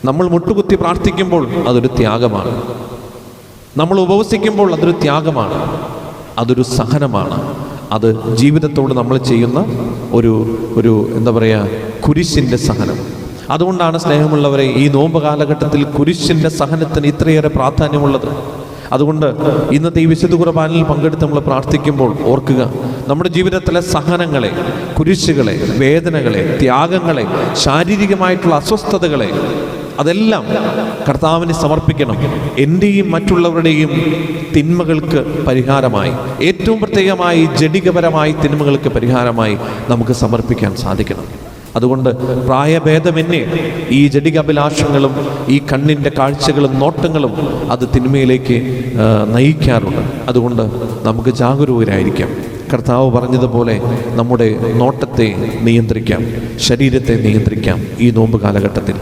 നമ്മൾ മുട്ടുകുത്തി പ്രാർത്ഥിക്കുമ്പോൾ അതൊരു ത്യാഗമാണ്. നമ്മൾ ഉപവസിക്കുമ്പോൾ അതൊരു ത്യാഗമാണ്, അതൊരു സഹനമാണ്. അത് ജീവിതത്തോട് നമ്മൾ ചെയ്യുന്ന ഒരു എന്താ പറയുക, കുരിശിൻ്റെ സഹനം. അതുകൊണ്ടാണ് സ്നേഹമുള്ളവരെ ഈ നോമ്പ് കാലഘട്ടത്തിൽ കുരിശിൻ്റെ സഹനത്തിന് ഇത്രയേറെ പ്രാധാന്യമുള്ളത്. അതുകൊണ്ട് ഇന്നത്തെ ഈ വിശുദ്ധ കുർബാനയിൽ പങ്കെടുത്ത് നമ്മൾ പ്രാർത്ഥിക്കുമ്പോൾ ഓർക്കുക, നമ്മുടെ ജീവിതത്തിലെ സഹനങ്ങളെ, കുരിശുകളെ, വേദനകളെ, ത്യാഗങ്ങളെ, ശാരീരികമായിട്ടുള്ള അസ്വസ്ഥതകളെ അതെല്ലാം കർത്താവിന് സമർപ്പിക്കണം. എൻ്റെയും മറ്റുള്ളവരുടെയും തിന്മകൾക്ക് പരിഹാരമായി, ഏറ്റവും പ്രത്യേകമായി ജഡികപരമായി തിന്മകൾക്ക് പരിഹാരമായി നമുക്ക് സമർപ്പിക്കാൻ സാധിക്കണം. അതുകൊണ്ട് പ്രായഭേദമെന്നെ ഈ ജഡികാഭിലാഷങ്ങളും ഈ കണ്ണിൻ്റെ കാഴ്ചകളും നോട്ടങ്ങളും അത് തിന്മയിലേക്ക് നയിക്കാറുണ്ട്. അതുകൊണ്ട് നമുക്ക് ജാഗരൂകരായിരിക്കാം. കർത്താവ് പറഞ്ഞതുപോലെ നമ്മുടെ നോട്ടത്തെ നിയന്ത്രിക്കാം, ശരീരത്തെ നിയന്ത്രിക്കാം ഈ നോമ്പ് കാലഘട്ടത്തിൽ.